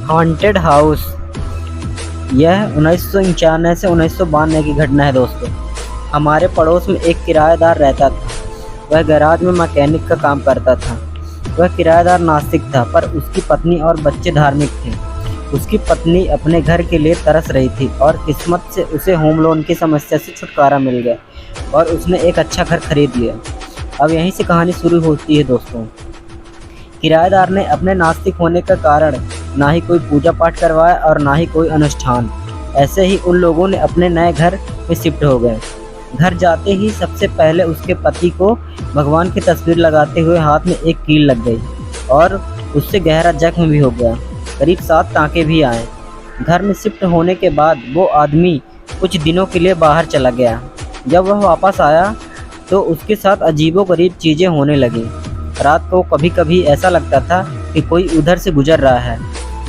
Haunted house. यह 1991 से 1992 की घटना है दोस्तों। हमारे पड़ोस में एक किराएदार रहता था। वह गैराज में मैकेनिक का काम करता था। वह किराएदार नास्तिक था, पर उसकी पत्नी और बच्चे धार्मिक थे। उसकी पत्नी अपने घर के लिए तरस रही थी और किस्मत से उसे होम लोन की समस्या से छुटकारा मिल गया और उसने एक अच्छा घर खरीद लिया। अब यहीं से कहानी शुरू होती है दोस्तों। किराएदार ने अपने नास्तिक होने का कारण ना ही कोई पूजा पाठ करवाया और ना ही कोई अनुष्ठान। ऐसे ही उन लोगों ने अपने नए घर में शिफ्ट हो गए। घर जाते ही सबसे पहले उसके पति को भगवान की तस्वीर लगाते हुए हाथ में एक कील लग गई और उससे गहरा जख्म भी हो गया। करीब 7 टाँके भी आए। घर में शिफ्ट होने के बाद वो आदमी कुछ दिनों के लिए बाहर चला गया। जब वह वापस आया तो उसके साथ अजीबोगरीब चीज़ें होने लगीं। रात को कभी कभी ऐसा लगता था कि कोई उधर से गुजर रहा है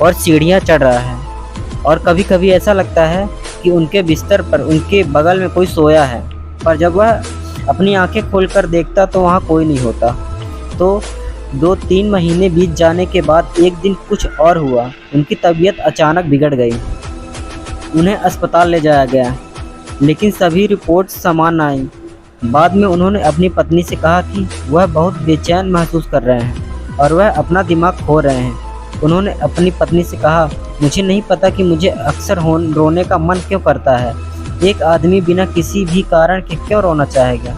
और सीढ़ियाँ चढ़ रहा है, और कभी कभी ऐसा लगता है कि उनके बिस्तर पर उनके बगल में कोई सोया है। पर जब वह अपनी आंखें खोलकर देखता तो वहाँ कोई नहीं होता। तो 2-3 महीने बीत जाने के बाद एक दिन कुछ और हुआ। उनकी तबीयत अचानक बिगड़ गई। उन्हें अस्पताल ले जाया गया, लेकिन सभी रिपोर्ट समान आई। बाद में उन्होंने अपनी पत्नी से कहा कि वह बहुत बेचैन महसूस कर रहे हैं और वह अपना दिमाग खो रहे हैं। उन्होंने अपनी पत्नी से कहा, मुझे नहीं पता कि मुझे अक्सर रोने का मन क्यों करता है। एक आदमी बिना किसी भी कारण के क्यों रोना चाहेगा,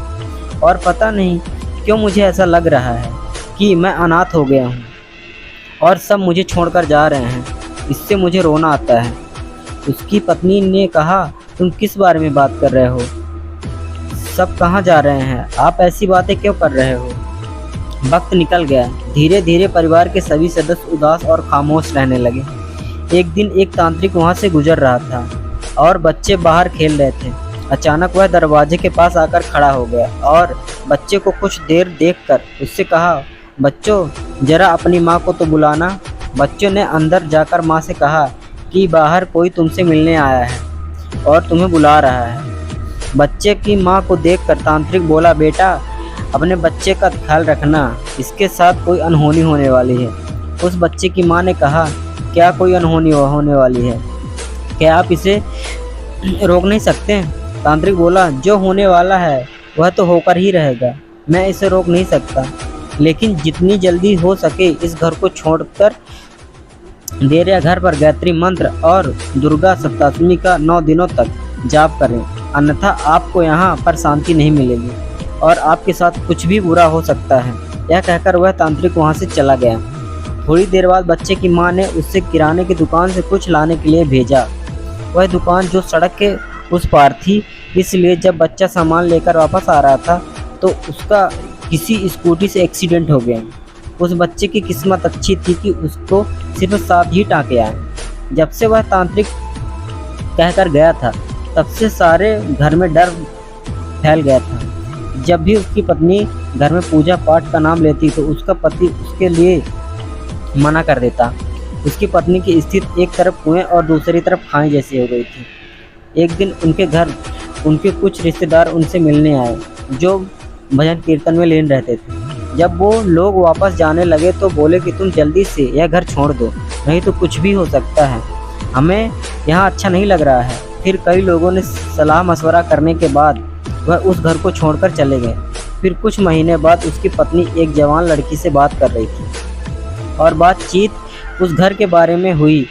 और पता नहीं क्यों मुझे ऐसा लग रहा है कि मैं अनाथ हो गया हूँ और सब मुझे छोड़कर जा रहे हैं। इससे मुझे रोना आता है। उसकी पत्नी ने कहा, तुम किस बारे में बात कर रहे हो? सब कहाँ जा रहे हैं? आप ऐसी बातें क्यों कर रहे हो? वक्त निकल गया। धीरे धीरे परिवार के सभी सदस्य उदास और खामोश रहने लगे। एक दिन एक तांत्रिक वहाँ से गुजर रहा था और बच्चे बाहर खेल रहे थे। अचानक वह दरवाजे के पास आकर खड़ा हो गया और बच्चे को कुछ देर देखकर उससे कहा, बच्चों जरा अपनी माँ को तो बुलाना। बच्चों ने अंदर जाकर माँ से कहा कि बाहर कोई तुमसे मिलने आया है और तुम्हें बुला रहा है। बच्चे की माँ को देखकर तांत्रिक बोला, बेटा अपने बच्चे का ख्याल रखना, इसके साथ कोई अनहोनी होने वाली है। उस बच्चे की माँ ने कहा, क्या कोई अनहोनी होने वाली है? क्या आप इसे रोक नहीं सकते? तांत्रिक बोला, जो होने वाला है वह तो होकर ही रहेगा। मैं इसे रोक नहीं सकता, लेकिन जितनी जल्दी हो सके इस घर को छोड़कर देर या घर पर गायत्री मंत्र और दुर्गा सप्तमी का 9 दिनों तक जाप करें, अन्यथा आपको यहाँ पर शांति नहीं मिलेगी और आपके साथ कुछ भी बुरा हो सकता है। यह कहकर वह तांत्रिक वहाँ से चला गया। थोड़ी देर बाद बच्चे की माँ ने उससे किराने की दुकान से कुछ लाने के लिए भेजा। वह दुकान जो सड़क के उस पार थी, इसलिए जब बच्चा सामान लेकर वापस आ रहा था तो उसका किसी स्कूटी से एक्सीडेंट हो गया। उस बच्चे की किस्मत अच्छी थी कि उसको सिर्फ 7 ही टाँके आए। जब से वह तांत्रिक कहकर गया था तब से सारे घर में डर फैल गया था। जब भी उसकी पत्नी घर में पूजा पाठ का नाम लेती तो उसका पति उसके लिए मना कर देता। उसकी पत्नी की स्थिति एक तरफ कुएं और दूसरी तरफ खाई जैसी हो गई थी। एक दिन उनके घर उनके कुछ रिश्तेदार उनसे मिलने आए जो भजन कीर्तन में लीन रहते थे। जब वो लोग वापस जाने लगे तो बोले कि तुम जल्दी से यह घर छोड़ दो, नहीं तो कुछ भी हो सकता है। हमें यहाँ अच्छा नहीं लग रहा है। फिर कई लोगों ने सलाह मशवरा करने के बाद वह उस घर को छोड़कर चले गए। फिर कुछ महीने बाद उसकी पत्नी एक जवान लड़की से बात कर रही थी और बातचीत उस घर के बारे में हुई,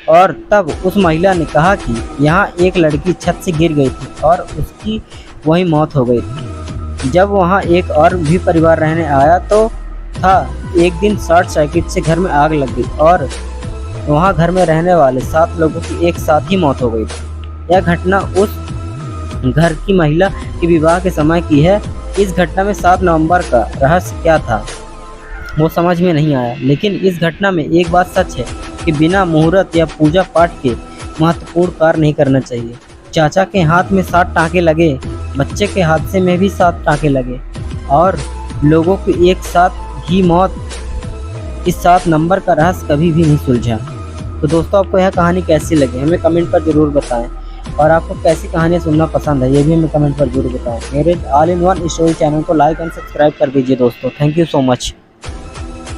और तब उस महिला ने कहा कि यहाँ एक लड़की छत से गिर गई थी और उसकी वहीं मौत हो गई थी। जब वहाँ एक और भी परिवार रहने आया तो था एक दिन शॉर्ट सर्किट से घर में आग लग गई और वहाँ घर में रहने वाले 7 लोगों की एक साथ ही मौत हो गई थी। यह घटना उस घर की महिला के विवाह के समय की है। इस घटना में 7 नवंबर का रहस्य क्या था वो समझ में नहीं आया, लेकिन इस घटना में एक बात सच है कि बिना मुहूर्त या पूजा पाठ के महत्वपूर्ण कार्य नहीं करना चाहिए। चाचा के हाथ में 7 टाँके लगे, बच्चे के हादसे में भी 7 टाँके लगे और लोगों की एक साथ ही मौत। इस 7 नंबर का रहस्य कभी भी नहीं सुलझा। तो दोस्तों, आपको यह कहानी कैसी लगी हमें कमेंट पर ज़रूर बताएं, और आपको कैसी कहानियाँ सुनना पसंद है ये भी हमें कमेंट पर जरूर बताएं। मेरे all in one story channel को लाइक एंड सब्सक्राइब कर दीजिए दोस्तों। Thank you so much.